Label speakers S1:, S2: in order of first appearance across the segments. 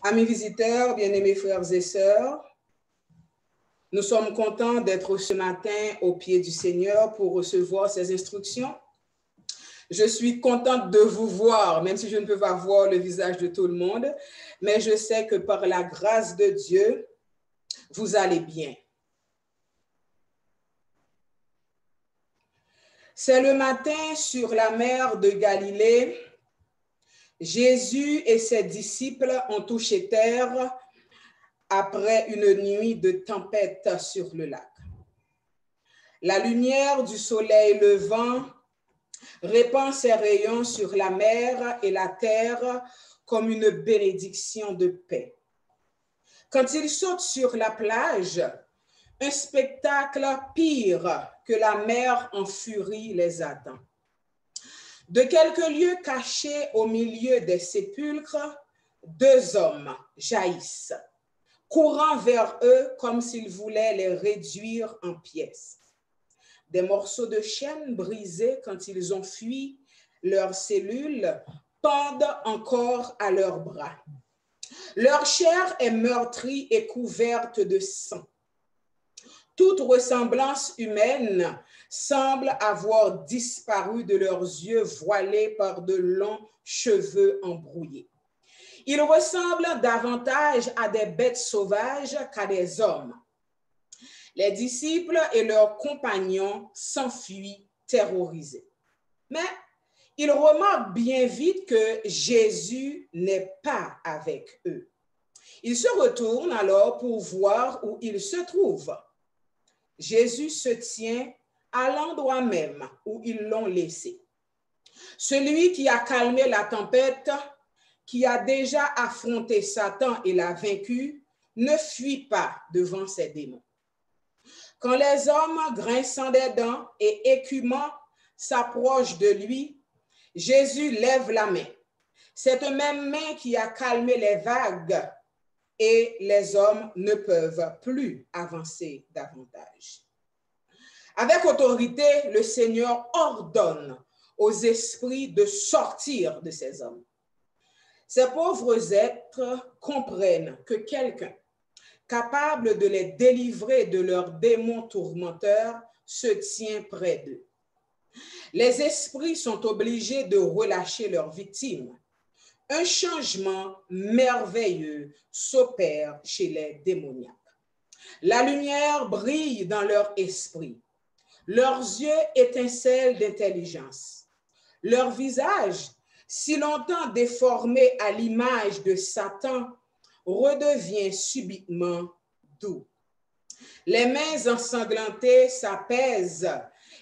S1: Amis visiteurs, bien-aimés frères et sœurs, nous sommes contents d'être ce matin au pied du Seigneur pour recevoir ses instructions. Je suis contente de vous voir, même si je ne peux pas voir le visage de tout le monde, mais je sais que par la grâce de Dieu, vous allez bien. C'est le matin sur la mer de Galilée. Jésus et ses disciples ont touché terre après une nuit de tempête sur le lac. La lumière du soleil levant répand ses rayons sur la mer et la terre comme une bénédiction de paix. Quand ils sautent sur la plage, un spectacle pire que la mer en furie les attend. De quelques lieux cachés au milieu des sépulcres, deux hommes jaillissent, courant vers eux comme s'ils voulaient les réduire en pièces. Des morceaux de chaîne brisés quand ils ont fui leurs cellules pendent encore à leurs bras. Leur chair est meurtrie et couverte de sang. Toute ressemblance humaine semble avoir disparu de leurs yeux voilés par de longs cheveux embrouillés. Ils ressemblent davantage à des bêtes sauvages qu'à des hommes. Les disciples et leurs compagnons s'enfuient terrorisés. Mais ils remarquent bien vite que Jésus n'est pas avec eux. Ils se retournent alors pour voir où il se trouve. Jésus se tient à l'endroit même où ils l'ont laissé. Celui qui a calmé la tempête, qui a déjà affronté Satan et l'a vaincu, ne fuit pas devant ses démons. Quand les hommes, grinçant des dents et écumants, s'approchent de lui, Jésus lève la main. Cette même main qui a calmé les vagues, et les hommes ne peuvent plus avancer davantage. Avec autorité, le Seigneur ordonne aux esprits de sortir de ces hommes. Ces pauvres êtres comprennent que quelqu'un capable de les délivrer de leurs démons tourmenteurs se tient près d'eux. Les esprits sont obligés de relâcher leurs victimes. Un changement merveilleux s'opère chez les démoniaques. La lumière brille dans leur esprit. Leurs yeux étincellent d'intelligence. Leur visage, si longtemps déformé à l'image de Satan, redevient subitement doux. Les mains ensanglantées s'apaisent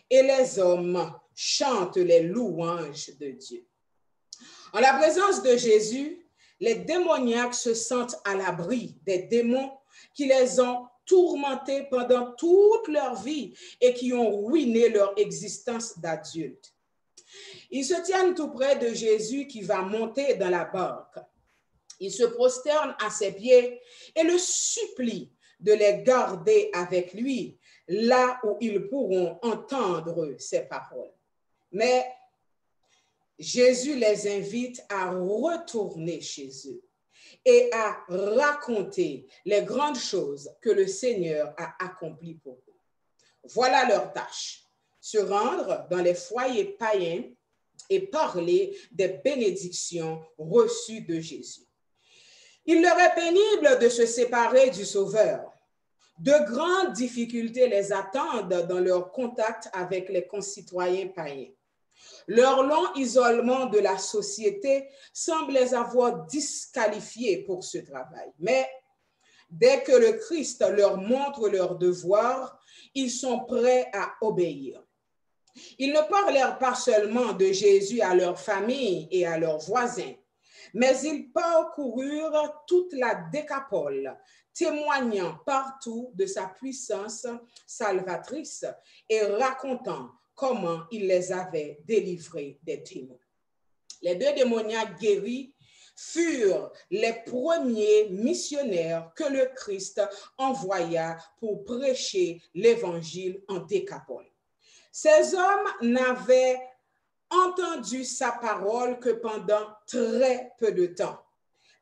S1: et les hommes chantent les louanges de Dieu. En la présence de Jésus, les démoniaques se sentent à l'abri des démons qui les ont tourmentés pendant toute leur vie et qui ont ruiné leur existence d'adultes. Ils se tiennent tout près de Jésus qui va monter dans la barque. Ils se prosternent à ses pieds et le supplient de les garder avec lui, là où ils pourront entendre ses paroles. Mais Jésus les invite à retourner chez eux et à raconter les grandes choses que le Seigneur a accomplies pour eux. Voilà leur tâche, se rendre dans les foyers païens et parler des bénédictions reçues de Jésus. Il leur est pénible de se séparer du Sauveur. De grandes difficultés les attendent dans leur contact avec les concitoyens païens. Leur long isolement de la société semble les avoir disqualifiés pour ce travail. Mais dès que le Christ leur montre leur devoir, ils sont prêts à obéir. Ils ne parlèrent pas seulement de Jésus à leur famille et à leurs voisins, mais ils parcoururent toute la Décapole, témoignant partout de sa puissance salvatrice et racontant comment il les avait délivrés des démons. Les deux démoniaques guéris furent les premiers missionnaires que le Christ envoya pour prêcher l'évangile en Décapole. Ces hommes n'avaient entendu sa parole que pendant très peu de temps,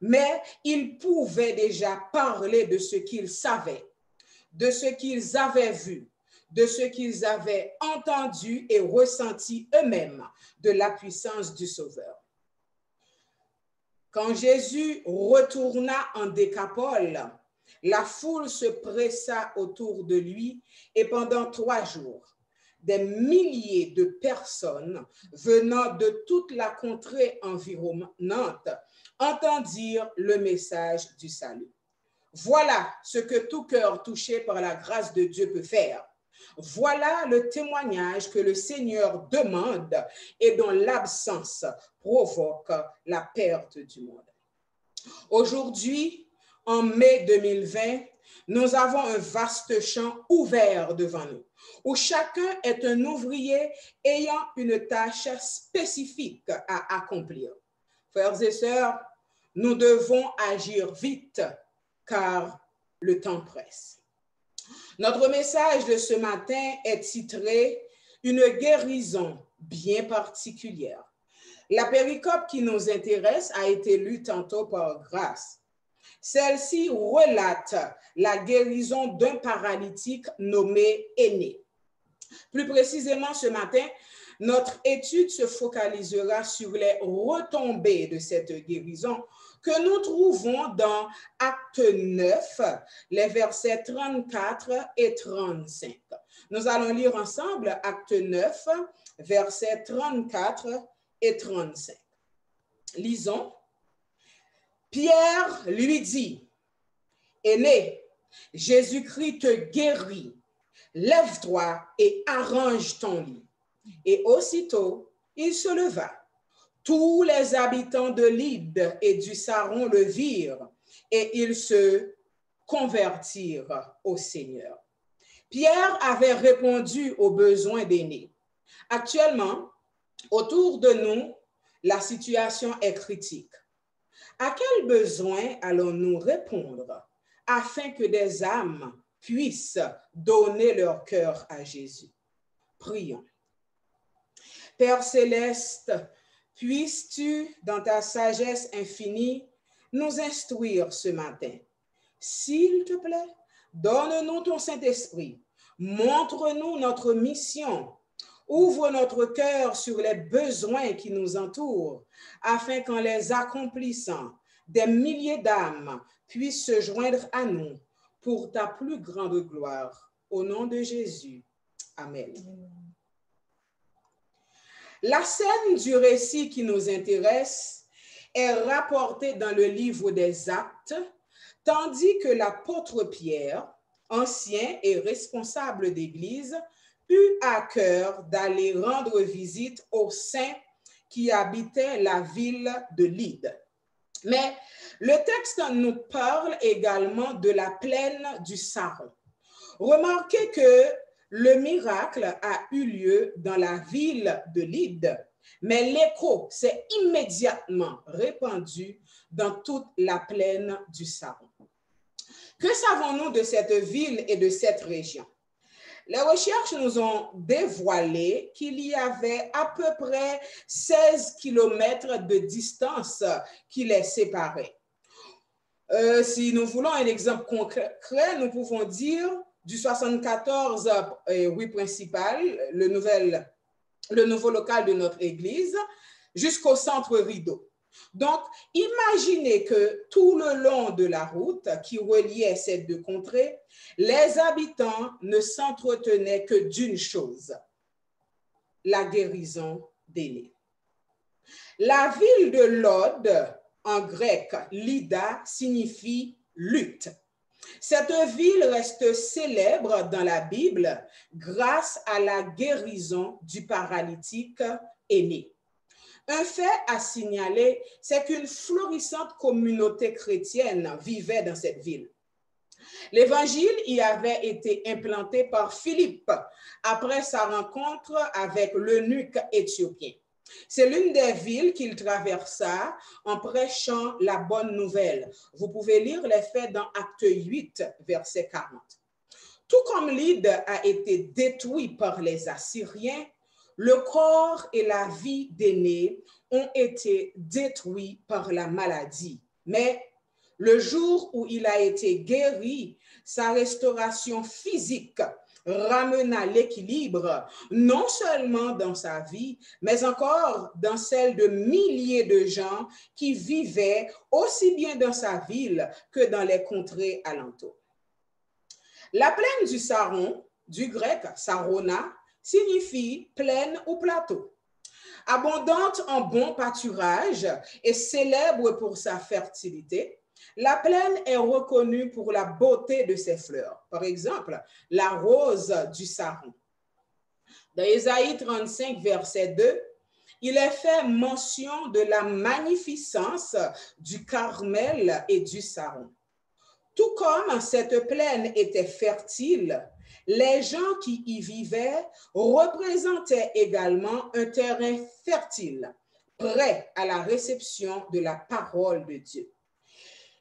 S1: mais ils pouvaient déjà parler de ce qu'ils savaient, de ce qu'ils avaient vu, de ce qu'ils avaient entendu et ressenti eux-mêmes de la puissance du Sauveur. Quand Jésus retourna en Décapole, la foule se pressa autour de lui et pendant 3 jours, des milliers de personnes venant de toute la contrée environnante entendirent le message du salut. Voilà ce que tout cœur touché par la grâce de Dieu peut faire. Voilà le témoignage que le Seigneur demande et dont l'absence provoque la perte du monde. Aujourd'hui, en mai 2020, nous avons un vaste champ ouvert devant nous, où chacun est un ouvrier ayant une tâche spécifique à accomplir. Frères et sœurs, nous devons agir vite, car le temps presse. Notre message de ce matin est titré « Une guérison bien particulière ». La péricope qui nous intéresse a été lue tantôt par Grâce. Celle-ci relate la guérison d'un paralytique nommé Aîné. Plus précisément ce matin, notre étude se focalisera sur les retombées de cette guérison que nous trouvons dans Acte 9, les versets 34 et 35. Nous allons lire ensemble Acte 9, versets 34 et 35. Lisons. Pierre lui dit, « Aîné, Jésus-Christ te guérit. Lève-toi et arrange ton lit. » Et aussitôt, il se leva. Tous les habitants de Lyde et du Saron le virent et ils se convertirent au Seigneur. Pierre avait répondu aux besoins d'Aîné. Actuellement, autour de nous, la situation est critique. À quel besoin allons-nous répondre afin que des âmes puissent donner leur cœur à Jésus? Prions. Père céleste, puisses-tu, dans ta sagesse infinie, nous instruire ce matin? S'il te plaît, donne-nous ton Saint-Esprit, montre-nous notre mission, ouvre notre cœur sur les besoins qui nous entourent, afin qu'en les accomplissant, des milliers d'âmes puissent se joindre à nous pour ta plus grande gloire. Au nom de Jésus. Amen. La scène du récit qui nous intéresse est rapportée dans le livre des Actes, tandis que l'apôtre Pierre, ancien et responsable d'Église, eut à cœur d'aller rendre visite aux saints qui habitaient la ville de Lyde. Mais le texte nous parle également de la plaine du Saron. Remarquez que le miracle a eu lieu dans la ville de Lyde, mais l'écho s'est immédiatement répandu dans toute la plaine du Saron. Que savons-nous de cette ville et de cette région? Les recherches nous ont dévoilé qu'il y avait à peu près 16 kilomètres de distance qui les séparaient. Si nous voulons un exemple concret, nous pouvons dire du 74 rue principale, le nouveau local de notre église, jusqu'au centre Rideau. Donc, imaginez que tout le long de la route qui reliait ces deux contrées, les habitants ne s'entretenaient que d'une chose, la guérison d'Aîné. La ville de Lod, en grec, Lydda, signifie lutte. Cette ville reste célèbre dans la Bible grâce à la guérison du paralytique Aîné. Un fait à signaler, c'est qu'une florissante communauté chrétienne vivait dans cette ville. L'évangile y avait été implanté par Philippe après sa rencontre avec l'eunuque éthiopien. C'est l'une des villes qu'il traversa en prêchant la bonne nouvelle. Vous pouvez lire les faits dans Acte 8, verset 40. Tout comme Lyde a été détruit par les Assyriens, le corps et la vie d'Aîné ont été détruits par la maladie, Mais le jour où il a été guéri, sa restauration physique ramena l'équilibre, non seulement dans sa vie, mais encore dans celle de milliers de gens qui vivaient aussi bien dans sa ville que dans les contrées alentours. La plaine du Saron, du grec Sarona, signifie plaine ou plateau. Abondante en bons pâturages et célèbre pour sa fertilité, la plaine est reconnue pour la beauté de ses fleurs. Par exemple, la rose du Saron. Dans Ésaïe 35, verset 2, il est fait mention de la magnificence du Carmel et du Saron. Tout comme cette plaine était fertile, les gens qui y vivaient représentaient également un terrain fertile, prêt à la réception de la parole de Dieu.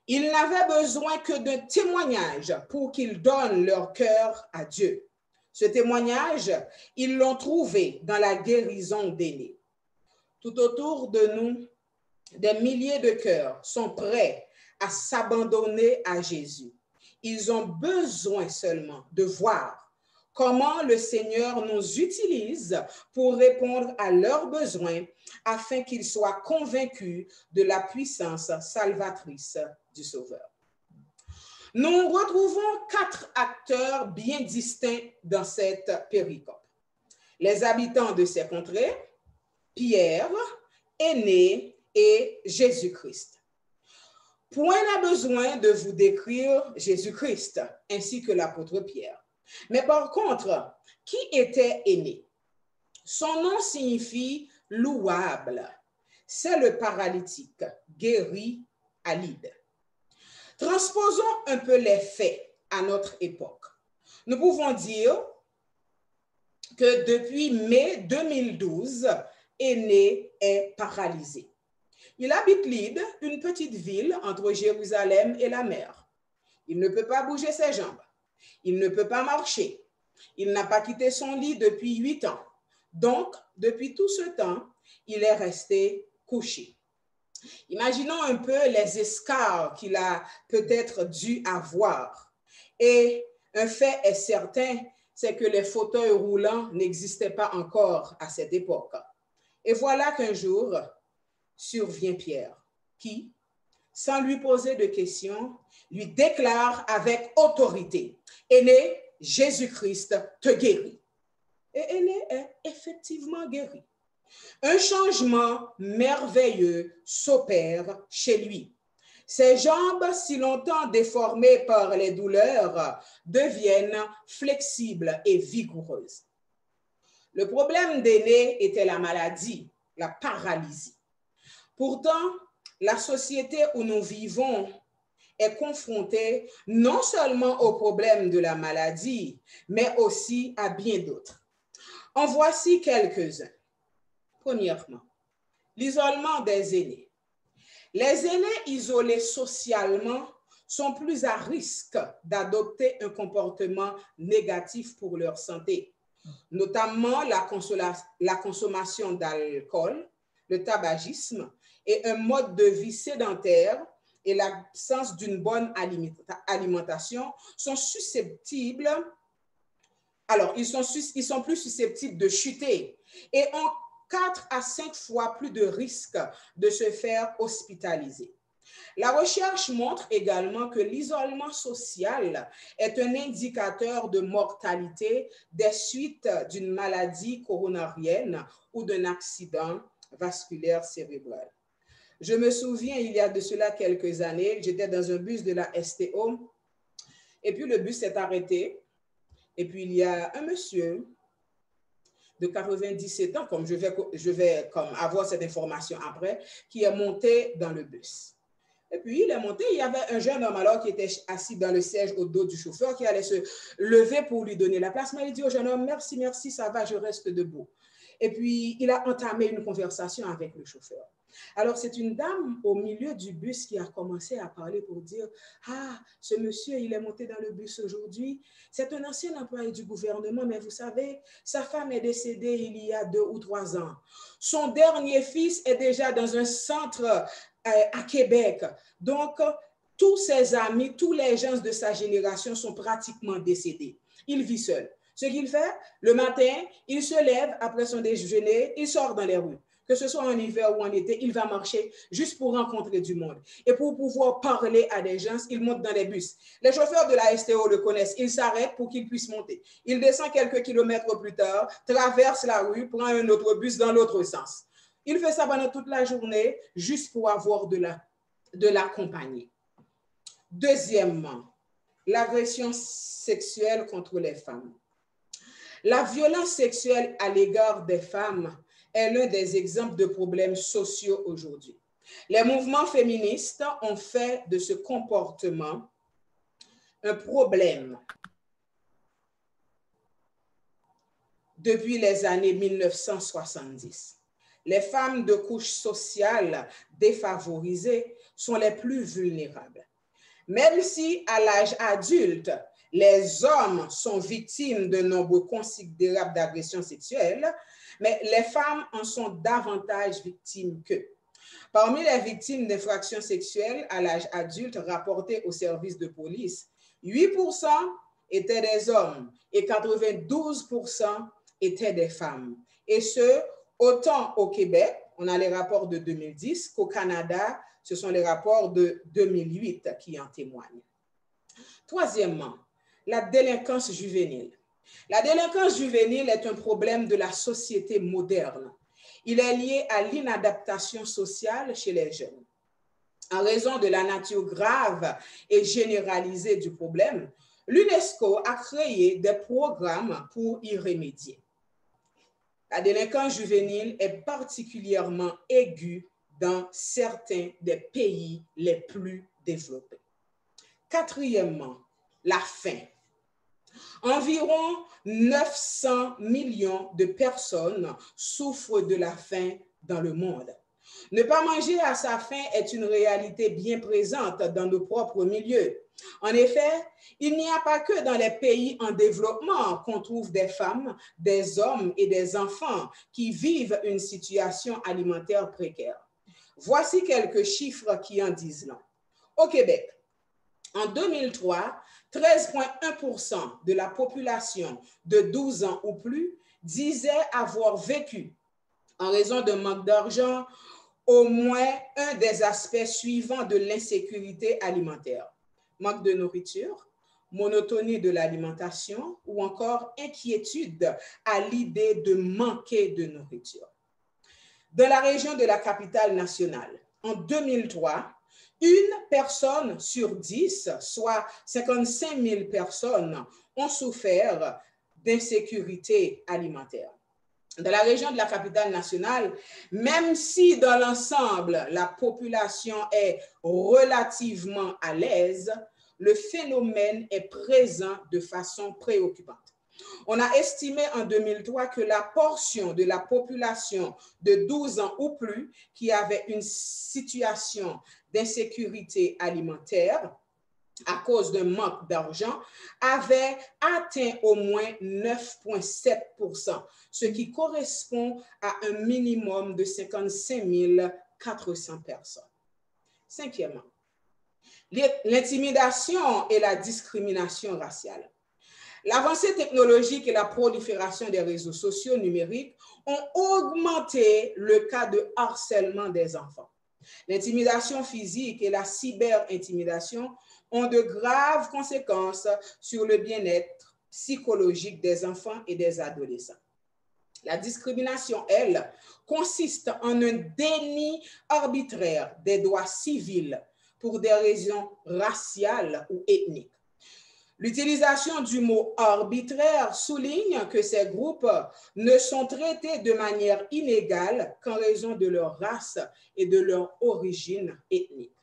S1: Ils n'avaient besoin que d'un témoignage pour qu'ils donnent leur cœur à Dieu. Ce témoignage, ils l'ont trouvé dans la guérison d'Élie. Tout autour de nous, des milliers de cœurs sont prêts à s'abandonner à Jésus. Ils ont besoin seulement de voir comment le Seigneur nous utilise pour répondre à leurs besoins afin qu'ils soient convaincus de la puissance salvatrice du Sauveur. Nous retrouvons 4 acteurs bien distincts dans cette péricope. Les habitants de ces contrées, Pierre, Énée et Jésus-Christ. Point n'a besoin de vous décrire Jésus-Christ ainsi que l'apôtre Pierre. Mais par contre, qui était Énée? Son nom signifie louable. C'est le paralytique guéri à Lydde. Transposons un peu les faits à notre époque. Nous pouvons dire que depuis mai 2012, Énée est paralysé. Il habite Lydde, une petite ville entre Jérusalem et la mer. Il ne peut pas bouger ses jambes. Il ne peut pas marcher. Il n'a pas quitté son lit depuis 8 ans. Donc, depuis tout ce temps, il est resté couché. Imaginons un peu les escarres qu'il a peut-être dû avoir. Et un fait est certain, c'est que les fauteuils roulants n'existaient pas encore à cette époque. Et voilà qu'un jour, survient Pierre, qui, sans lui poser de questions, lui déclare avec autorité, « Énée, Jésus-Christ te guérit. » Et Énée est effectivement guéri. Un changement merveilleux s'opère chez lui. Ses jambes, si longtemps déformées par les douleurs, deviennent flexibles et vigoureuses. Le problème d'Énée était la maladie, la paralysie. Pourtant, la société où nous vivons est confrontée non seulement au problème de la maladie, mais aussi à bien d'autres. En voici quelques-uns. Premièrement, l'isolement des aînés. Les aînés isolés socialement sont plus à risque d'adopter un comportement négatif pour leur santé, notamment la consommation d'alcool, le tabagisme et un mode de vie sédentaire et l'absence d'une bonne alimentation sont susceptibles, ils sont plus susceptibles de chuter et ont 4 à 5 fois plus de risques de se faire hospitaliser. La recherche montre également que l'isolement social est un indicateur de mortalité des suites d'une maladie coronarienne ou d'un accident vasculaire cérébral. Je me souviens, il y a de cela quelques années, j'étais dans un bus de la STO et puis le bus s'est arrêté et puis il y a un monsieur de 97 ans, comme je vais avoir cette information après, qui est monté dans le bus. Et puis, il est monté, il y avait un jeune homme alors qui était assis dans le siège au dos du chauffeur qui allait se lever pour lui donner la place. Mais il dit au jeune homme, merci, merci, ça va, je reste debout. Et puis, il a entamé une conversation avec le chauffeur. Alors, c'est une dame au milieu du bus qui a commencé à parler pour dire, « Ah, ce monsieur, il est monté dans le bus aujourd'hui. C'est un ancien employé du gouvernement, mais vous savez, sa femme est décédée il y a 2 ou 3 ans. Son dernier fils est déjà dans un centre à Québec. Donc, tous ses amis, tous les gens de sa génération sont pratiquement décédés. Il vit seul. Ce qu'il fait, le matin, il se lève après son déjeuner, il sort dans les rues. Que ce soit en hiver ou en été, il va marcher juste pour rencontrer du monde. Et pour pouvoir parler à des gens, il monte dans les bus. Les chauffeurs de la STO le connaissent. Il s'arrête pour qu'il puisse monter. Il descend quelques kilomètres plus tard, traverse la rue, prend un autre bus dans l'autre sens. Il fait ça pendant toute la journée juste pour avoir de la compagnie. Deuxièmement, l'agression sexuelle contre les femmes. La violence sexuelle à l'égard des femmes est l'un des exemples de problèmes sociaux aujourd'hui. Les mouvements féministes ont fait de ce comportement un problème depuis les années 1970. Les femmes de couches sociales défavorisées sont les plus vulnérables. Même si à l'âge adulte, les hommes sont victimes de nombre considérable d'agressions sexuelles, mais les femmes en sont davantage victimes qu'eux. Parmi les victimes d'infractions sexuelles à l'âge adulte rapportées au service de police, 8% étaient des hommes et 92% étaient des femmes. Et ce, autant au Québec, on a les rapports de 2010, qu'au Canada, ce sont les rapports de 2008 qui en témoignent. Troisièmement, la délinquance juvénile. La délinquance juvénile est un problème de la société moderne. Il est lié à l'inadaptation sociale chez les jeunes. En raison de la nature grave et généralisée du problème, l'UNESCO a créé des programmes pour y remédier. La délinquance juvénile est particulièrement aiguë dans certains des pays les plus développés. Quatrièmement, la faim. Environ 900 millions de personnes souffrent de la faim dans le monde. Ne pas manger à sa faim est une réalité bien présente dans nos propres milieux. En effet, il n'y a pas que dans les pays en développement qu'on trouve des femmes, des hommes et des enfants qui vivent une situation alimentaire précaire. Voici quelques chiffres qui en disent long. Au Québec, en 2003, 13,1% de la population de 12 ans ou plus disait avoir vécu, en raison d'un manque d'argent, au moins un des aspects suivants de l'insécurité alimentaire. Manque de nourriture, monotonie de l'alimentation ou encore inquiétude à l'idée de manquer de nourriture. Dans la région de la capitale nationale, en 2003, une personne sur 10, soit 55 000 personnes, ont souffert d'insécurité alimentaire. Dans la région de la capitale nationale, même si dans l'ensemble, la population est relativement à l'aise, le phénomène est présent de façon préoccupante. On a estimé en 2003 que la portion de la population de 12 ans ou plus qui avait une situation d'insécurité alimentaire à cause d'un manque d'argent avait atteint au moins 9,7%, ce qui correspond à un minimum de 55 400 personnes. Cinquièmement, l'intimidation et la discrimination raciale. L'avancée technologique et la prolifération des réseaux sociaux numériques ont augmenté le cas de harcèlement des enfants. L'intimidation physique et la cyberintimidation ont de graves conséquences sur le bien-être psychologique des enfants et des adolescents. La discrimination, elle, consiste en un déni arbitraire des droits civils pour des raisons raciales ou ethniques. L'utilisation du mot arbitraire souligne que ces groupes ne sont traités de manière inégale qu'en raison de leur race et de leur origine ethnique.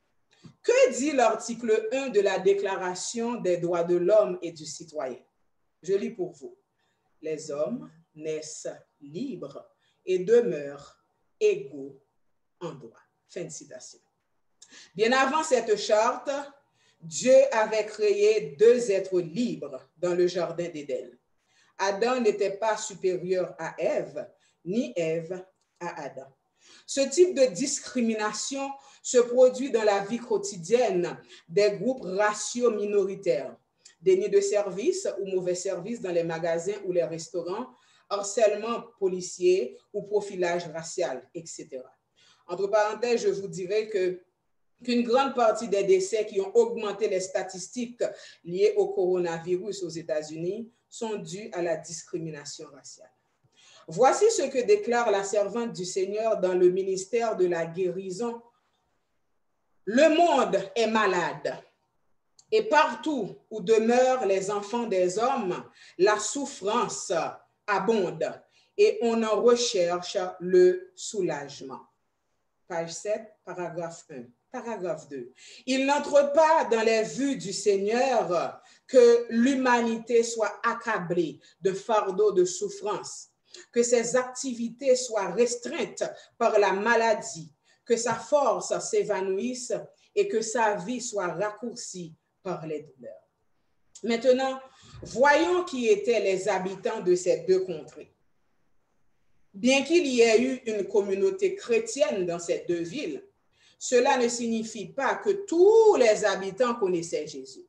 S1: Que dit l'article 1 de la Déclaration des droits de l'homme et du citoyen? Je lis pour vous. Les hommes naissent libres et demeurent égaux en droit. Fin de citation. Bien avant cette charte, Dieu avait créé deux êtres libres dans le jardin d'Éden. Adam n'était pas supérieur à Ève, ni Ève à Adam. Ce type de discrimination se produit dans la vie quotidienne des groupes raciaux minoritaires, déni de service ou mauvais service dans les magasins ou les restaurants, harcèlement policier ou profilage racial, etc. Entre parenthèses, je vous dirais qu'une grande partie des décès qui ont augmenté les statistiques liées au coronavirus aux États-Unis sont dus à la discrimination raciale. Voici ce que déclare la servante du Seigneur dans le ministère de la guérison. Le monde est malade et partout où demeurent les enfants des hommes, la souffrance abonde et on en recherche le soulagement. Page 7, paragraphe 1. Paragraphe 2. Il n'entre pas dans les vues du Seigneur que l'humanité soit accablée de fardeaux de souffrance, que ses activités soient restreintes par la maladie, que sa force s'évanouisse et que sa vie soit raccourcie par les douleurs. Maintenant, voyons qui étaient les habitants de ces deux contrées. Bien qu'il y ait eu une communauté chrétienne dans ces deux villes, cela ne signifie pas que tous les habitants connaissaient Jésus.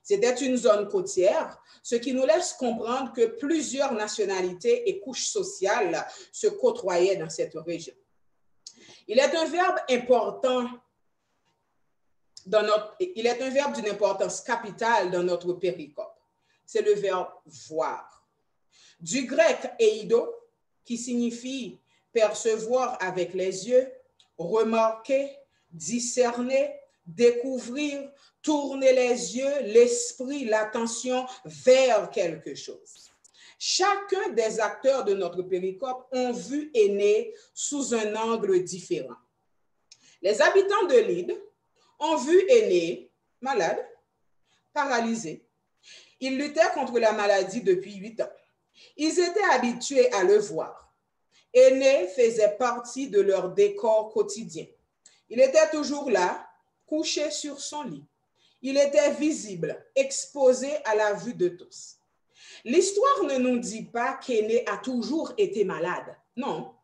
S1: C'était une zone côtière, ce qui nous laisse comprendre que plusieurs nationalités et couches sociales se côtoyaient dans cette région. Il est un verbe important il est un verbe d'une importance capitale dans notre péricope. C'est le verbe voir. Du grec eido, qui signifie percevoir avec les yeux, remarquer, discerner, découvrir, tourner les yeux, l'esprit, l'attention vers quelque chose. Chacun des acteurs de notre péricope ont vu Énée sous un angle différent. Les habitants de Lyde ont vu Énée malade, paralysé. Il luttait contre la maladie depuis 8 ans. Ils étaient habitués à le voir. Énée faisait partie de leur décor quotidien. Il était toujours là, couché sur son lit. Il était visible, exposé à la vue de tous. L'histoire ne nous dit pas qu'Énée a toujours été malade. Non.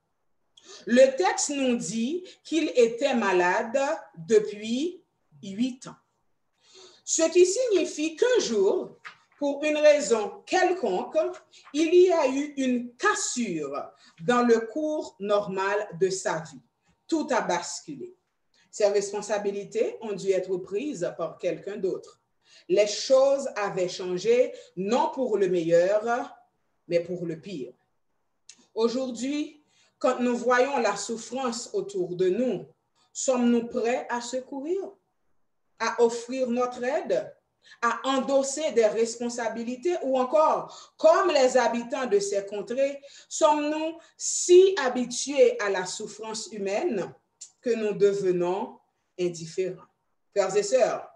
S1: Le texte nous dit qu'il était malade depuis 8 ans. Ce qui signifie qu'un jour, pour une raison quelconque, il y a eu une cassure dans le cours normal de sa vie. Tout a basculé. Ses responsabilités ont dû être prises par quelqu'un d'autre. Les choses avaient changé, non pour le meilleur, mais pour le pire. Aujourd'hui, quand nous voyons la souffrance autour de nous, sommes-nous prêts à secourir, à offrir notre aide, à endosser des responsabilités ou encore, comme les habitants de ces contrées, sommes-nous si habitués à la souffrance humaine que nous devenons indifférents? Frères et sœurs,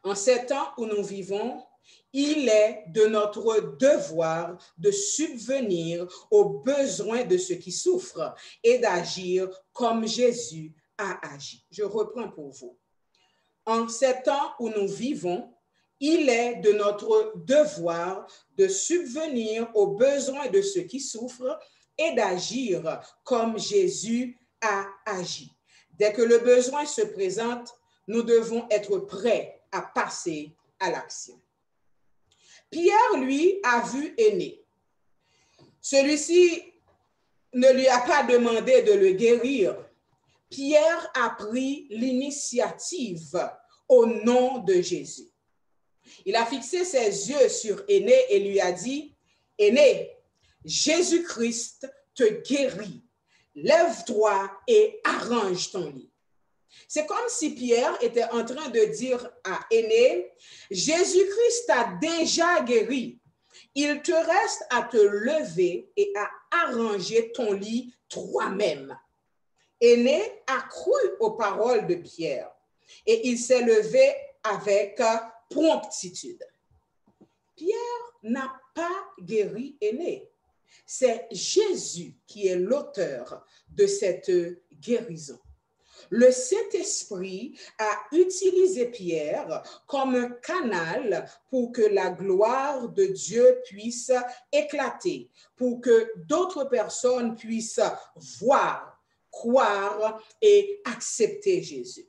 S1: en ces temps où nous vivons, il est de notre devoir de subvenir aux besoins de ceux qui souffrent et d'agir comme Jésus a agi. Je reprends pour vous. En ces temps où nous vivons, il est de notre devoir de subvenir aux besoins de ceux qui souffrent et d'agir comme Jésus a agi. Dès que le besoin se présente, nous devons être prêts à passer à l'action. Pierre, lui, a vu Énée. Celui-ci ne lui a pas demandé de le guérir. Pierre a pris l'initiative au nom de Jésus. Il a fixé ses yeux sur Énée et lui a dit, « Énée, Jésus-Christ te guérit. Lève-toi et arrange ton lit. » C'est comme si Pierre était en train de dire à Énée, « Jésus-Christ t'a déjà guéri. Il te reste à te lever et à arranger ton lit toi-même. » Énée a cru aux paroles de Pierre et il s'est levé avec promptitude. Pierre n'a pas guéri Énée. C'est Jésus qui est l'auteur de cette guérison. Le Saint-Esprit a utilisé Pierre comme un canal pour que la gloire de Dieu puisse éclater, pour que d'autres personnes puissent voir, croire et accepter Jésus.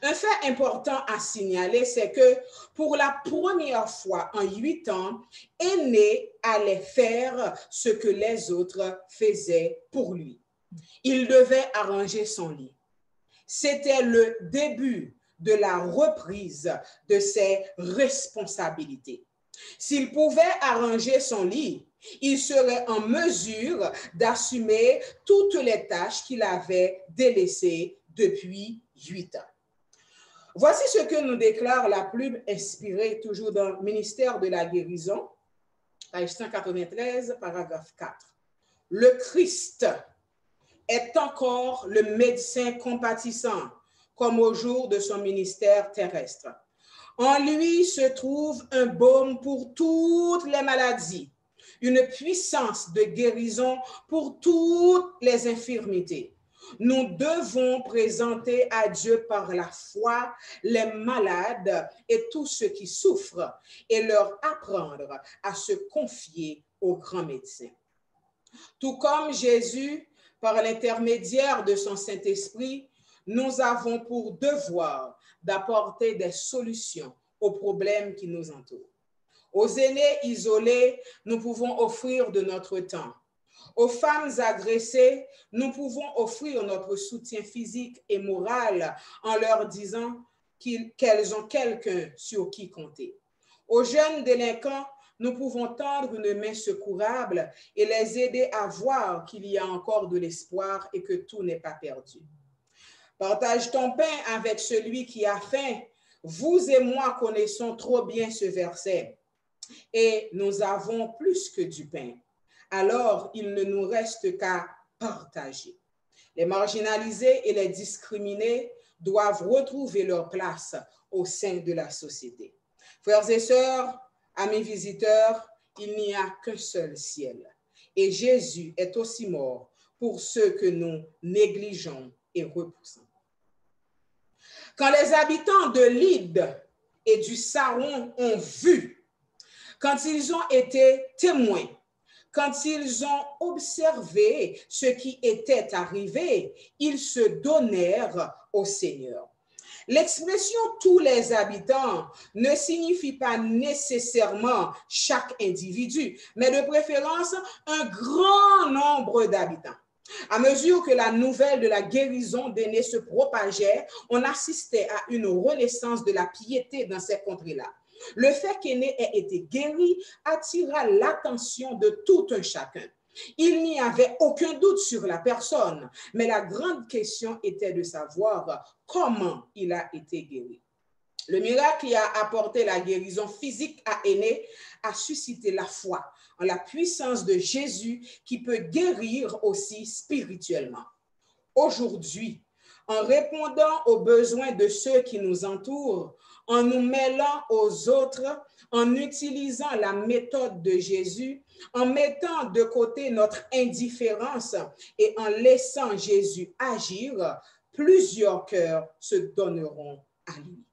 S1: Un fait important à signaler, c'est que pour la première fois en 8 ans, Aîné allait faire ce que les autres faisaient pour lui. Il devait arranger son lit. C'était le début de la reprise de ses responsabilités. S'il pouvait arranger son lit, il serait en mesure d'assumer toutes les tâches qu'il avait délaissées depuis 8 ans. Voici ce que nous déclare la plume inspirée, toujours dans le ministère de la guérison, page 193, paragraphe 4. Le Christ est encore le médecin compatissant, comme au jour de son ministère terrestre. En lui se trouve un baume pour toutes les maladies, une puissance de guérison pour toutes les infirmités. Nous devons présenter à Dieu par la foi les malades et tous ceux qui souffrent et leur apprendre à se confier au grand médecin. Tout comme Jésus, par l'intermédiaire de son Saint-Esprit, nous avons pour devoir d'apporter des solutions aux problèmes qui nous entourent. Aux aînés isolés, nous pouvons offrir de notre temps. Aux femmes agressées, nous pouvons offrir notre soutien physique et moral en leur disant qu'elles ont quelqu'un sur qui compter. Aux jeunes délinquants, nous pouvons tendre une main secourable et les aider à voir qu'il y a encore de l'espoir et que tout n'est pas perdu. Partage ton pain avec celui qui a faim. Vous et moi connaissons trop bien ce verset. Et nous avons plus que du pain. Alors, il ne nous reste qu'à partager. Les marginalisés et les discriminés doivent retrouver leur place au sein de la société. Frères et sœurs, amis visiteurs, il n'y a qu'un seul ciel. Et Jésus est aussi mort pour ceux que nous négligeons et repoussons. Quand les habitants de Lyde et du Saron ont vu, quand ils ont été témoins, quand ils ont observé ce qui était arrivé, ils se donnèrent au Seigneur. L'expression « tous les habitants » ne signifie pas nécessairement chaque individu, mais de préférence un grand nombre d'habitants. À mesure que la nouvelle de la guérison d'Aîné se propageait, on assistait à une renaissance de la piété dans ces contrées-là. Le fait qu'Aîné ait été guéri attira l'attention de tout un chacun. Il n'y avait aucun doute sur la personne, mais la grande question était de savoir comment il a été guéri. Le miracle qui a apporté la guérison physique à Aîné a suscité la foi en la puissance de Jésus qui peut guérir aussi spirituellement. Aujourd'hui, en répondant aux besoins de ceux qui nous entourent, en nous mêlant aux autres, en utilisant la méthode de Jésus, en mettant de côté notre indifférence et en laissant Jésus agir, plusieurs cœurs se donneront à lui.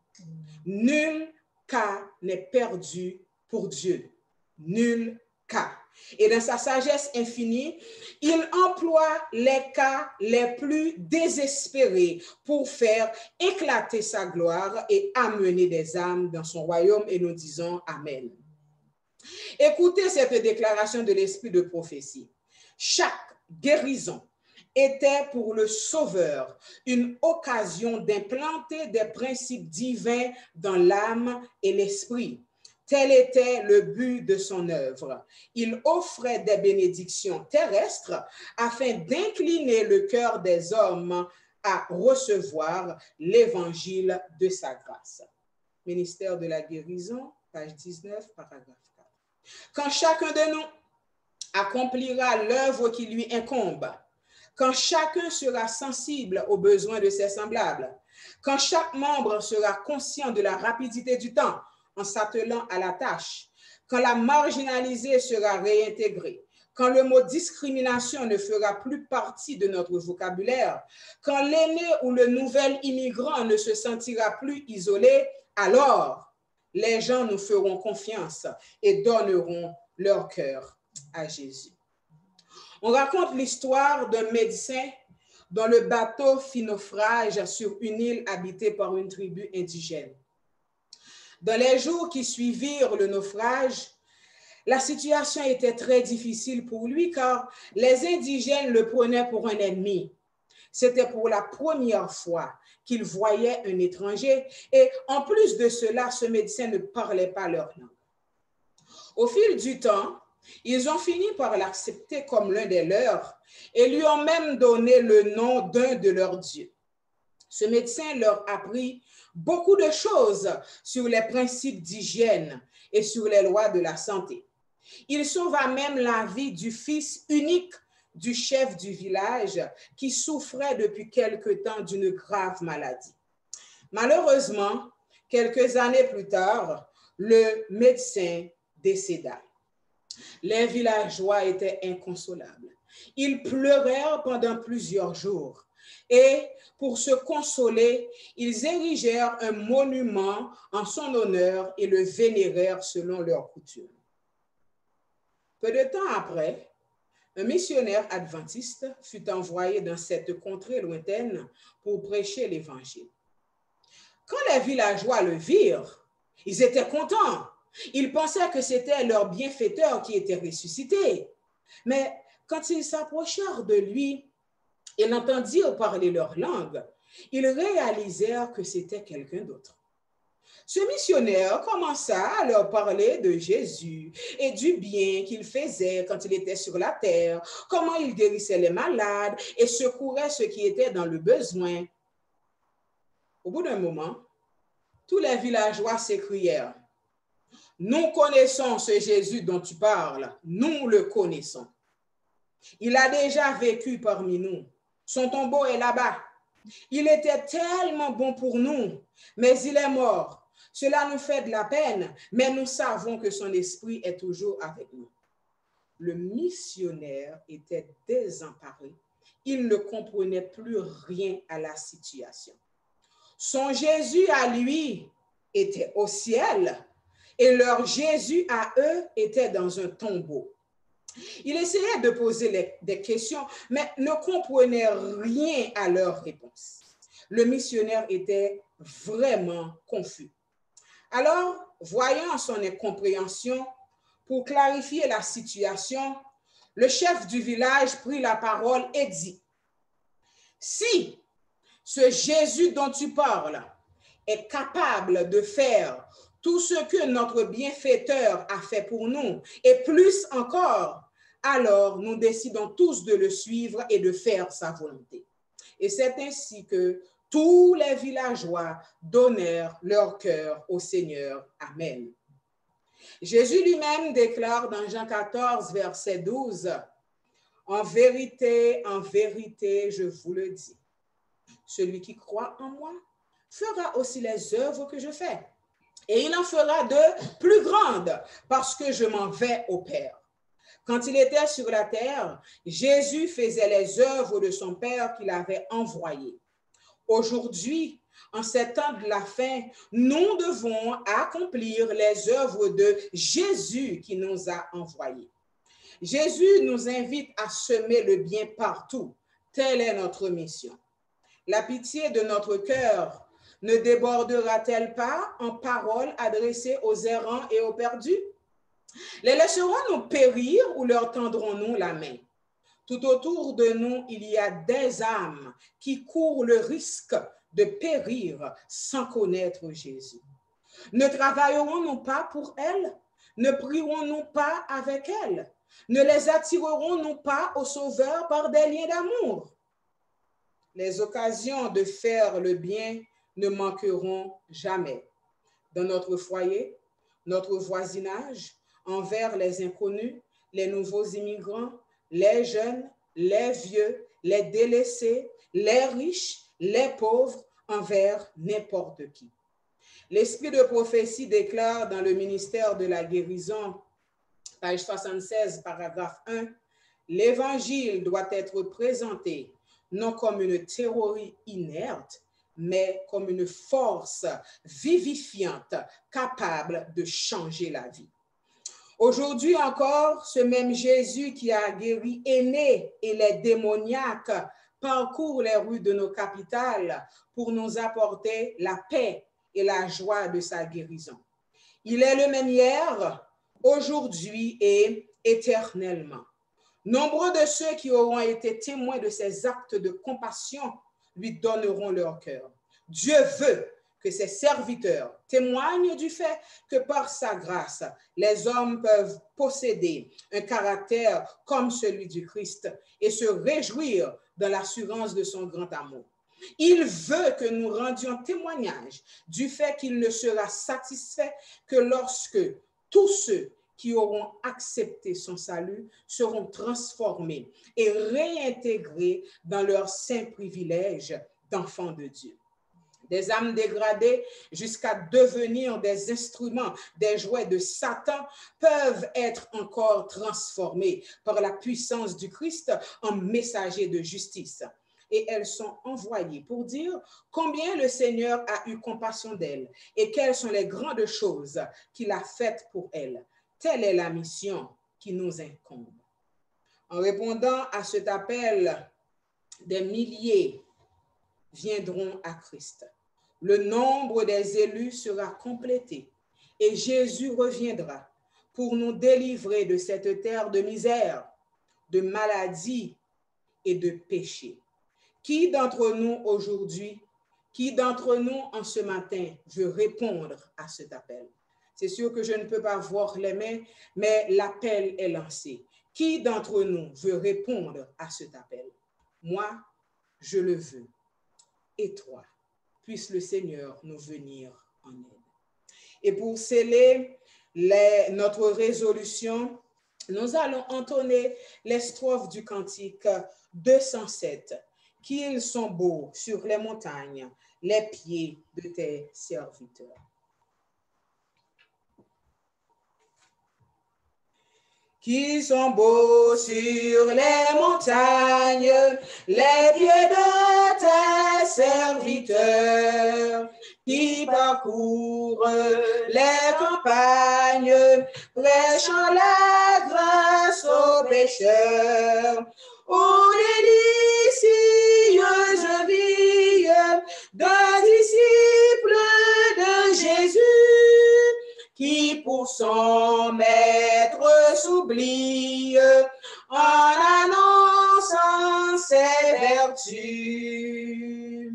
S1: Nul cas n'est perdu pour Dieu. Nul cas. Et dans sa sagesse infinie, il emploie les cas les plus désespérés pour faire éclater sa gloire et amener des âmes dans son royaume. Et nous disons Amen. Écoutez cette déclaration de l'esprit de prophétie. Chaque guérison était pour le Sauveur une occasion d'implanter des principes divins dans l'âme et l'esprit. Tel était le but de son œuvre. Il offrait des bénédictions terrestres afin d'incliner le cœur des hommes à recevoir l'évangile de sa grâce. Ministère de la guérison, page 19, paragraphe 4. Quand chacun de nous accomplira l'œuvre qui lui incombe, quand chacun sera sensible aux besoins de ses semblables, quand chaque membre sera conscient de la rapidité du temps en s'attelant à la tâche, quand la marginalisée sera réintégrée, quand le mot discrimination ne fera plus partie de notre vocabulaire, quand l'aîné ou le nouvel immigrant ne se sentira plus isolé, alors les gens nous feront confiance et donneront leur cœur à Jésus. On raconte l'histoire d'un médecin dont le bateau fit naufrage sur une île habitée par une tribu indigène. Dans les jours qui suivirent le naufrage, la situation était très difficile pour lui car les indigènes le prenaient pour un ennemi. C'était pour la première fois qu'il voyait un étranger et en plus de cela, ce médecin ne parlait pas leur langue. Au fil du temps, ils ont fini par l'accepter comme l'un des leurs et lui ont même donné le nom d'un de leurs dieux. Ce médecin leur a appris beaucoup de choses sur les principes d'hygiène et sur les lois de la santé. Il sauva même la vie du fils unique du chef du village qui souffrait depuis quelque temps d'une grave maladie. Malheureusement, quelques années plus tard, le médecin décéda. Les villageois étaient inconsolables. Ils pleurèrent pendant plusieurs jours et pour se consoler, ils érigèrent un monument en son honneur et le vénérèrent selon leur coutume. Peu de temps après, un missionnaire adventiste fut envoyé dans cette contrée lointaine pour prêcher l'Évangile. Quand les villageois le virent, ils étaient contents. Ils pensaient que c'était leur bienfaiteur qui était ressuscité. Mais quand ils s'approchèrent de lui et l'entendirent parler leur langue, ils réalisèrent que c'était quelqu'un d'autre. Ce missionnaire commença à leur parler de Jésus et du bien qu'il faisait quand il était sur la terre, comment il guérissait les malades et secourait ceux qui étaient dans le besoin. Au bout d'un moment, tous les villageois s'écrièrent: « Nous connaissons ce Jésus dont tu parles, nous le connaissons. Il a déjà vécu parmi nous. Son tombeau est là-bas. Il était tellement bon pour nous, mais il est mort. Cela nous fait de la peine, mais nous savons que son esprit est toujours avec nous. » Le missionnaire était désemparé. Il ne comprenait plus rien à la situation. Son Jésus à lui était au ciel et leur Jésus à eux était dans un tombeau. Il essayait de poser des questions, mais ne comprenait rien à leurs réponses. Le missionnaire était vraiment confus. Alors, voyant son incompréhension, pour clarifier la situation, le chef du village prit la parole et dit: « Si ce Jésus dont tu parles est capable de faire tout ce que notre bienfaiteur a fait pour nous, et plus encore, alors nous décidons tous de le suivre et de faire sa volonté. » Et c'est ainsi que tous les villageois donnèrent leur cœur au Seigneur. Amen. Jésus lui-même déclare dans Jean 14, verset 12, « En vérité, je vous le dis, celui qui croit en moi fera aussi les œuvres que je fais, et il en fera de plus grandes, parce que je m'en vais au Père. » Quand il était sur la terre, Jésus faisait les œuvres de son Père qu'il avait envoyé. Aujourd'hui, en ces temps de la fin, nous devons accomplir les œuvres de Jésus qui nous a envoyés. Jésus nous invite à semer le bien partout. Telle est notre mission. La pitié de notre cœur ne débordera-t-elle pas en paroles adressées aux errants et aux perdus? Les laisserons-nous périr ou leur tendrons-nous la main? Tout autour de nous, il y a des âmes qui courent le risque de périr sans connaître Jésus. Ne travaillerons-nous pas pour elles? Ne prierons-nous pas avec elles? Ne les attirerons-nous pas au Sauveur par des liens d'amour? Les occasions de faire le bien ne manqueront jamais. Dans notre foyer, notre voisinage, envers les inconnus, les nouveaux immigrants, les jeunes, les vieux, les délaissés, les riches, les pauvres, envers n'importe qui. L'esprit de prophétie déclare dans le ministère de la guérison, page 76, paragraphe 1, « L'évangile doit être présenté non comme une théorie inerte, mais comme une force vivifiante capable de changer la vie. » Aujourd'hui encore, ce même Jésus qui a guéri Énée et les démoniaques parcourt les rues de nos capitales pour nous apporter la paix et la joie de sa guérison. Il est le même hier, aujourd'hui et éternellement. Nombreux de ceux qui auront été témoins de ses actes de compassion lui donneront leur cœur. Dieu veut que ses serviteurs témoignent du fait que par sa grâce, les hommes peuvent posséder un caractère comme celui du Christ et se réjouir dans l'assurance de son grand amour. Il veut que nous rendions témoignage du fait qu'il ne sera satisfait que lorsque tous ceux qui auront accepté son salut seront transformés et réintégrés dans leur saint privilège d'enfants de Dieu. Des âmes dégradées jusqu'à devenir des instruments, des jouets de Satan, peuvent être encore transformées par la puissance du Christ en messagers de justice. Et elles sont envoyées pour dire combien le Seigneur a eu compassion d'elles et quelles sont les grandes choses qu'il a faites pour elles. Telle est la mission qui nous incombe. En répondant à cet appel, des milliers viendront à Christ. Le nombre des élus sera complété et Jésus reviendra pour nous délivrer de cette terre de misère, de maladie et de péché. Qui d'entre nous aujourd'hui, qui d'entre nous en ce matin veut répondre à cet appel? C'est sûr que je ne peux pas voir les mains, mais l'appel est lancé. Qui d'entre nous veut répondre à cet appel? Moi, je le veux. Et toi, puisse le Seigneur nous venir en aide. Et pour sceller notre résolution, nous allons entonner les strophes du cantique 207. Qu'ils sont beaux sur les montagnes, les pieds de tes serviteurs. Qui sont beaux sur les montagnes, les pieds de tes serviteurs, qui parcourent les campagnes, prêchant la grâce aux pécheurs. Ô délicieuse vie d'un disciple de Jésus, qui pour son maître s'oublie en annonçant ses vertus.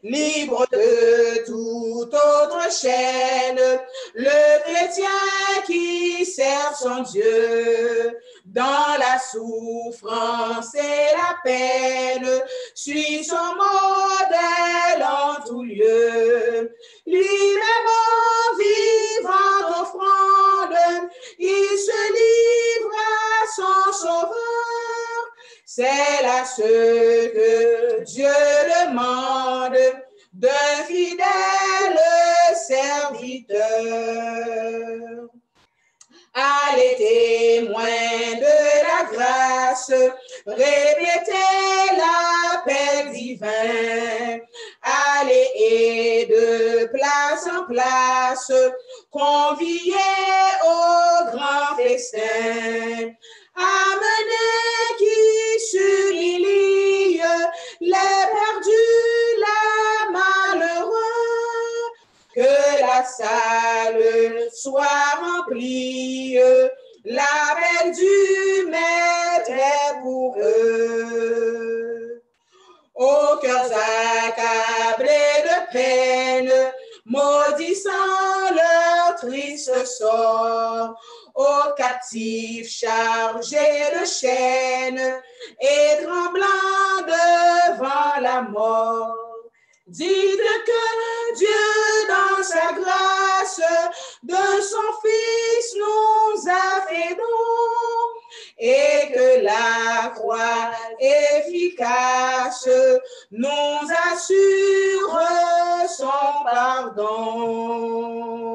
S1: Libre de toute autre chaîne, le chrétien qui sert son Dieu, dans la souffrance et la peine, suit son modèle en tout lieu. Lui-même en vivant offrande, il se livre à son sauveur. C'est là ce que Dieu demande d'un fidèle serviteur. Allez, témoins de la grâce, répétez l'appel divin. Allez, et de place en place, conviez au grand festin. Amenez qui s'humilie, les perdus, les malheureux, que la salle soit remplie, l'appel du maître est pour eux. Aux cœurs accablés de peine, maudissant leur triste sort, aux captifs chargés de chaînes et tremblant devant la mort. Dites que Dieu, dans sa grâce, de son Fils nous a fait don, et que la croix efficace nous assure son pardon.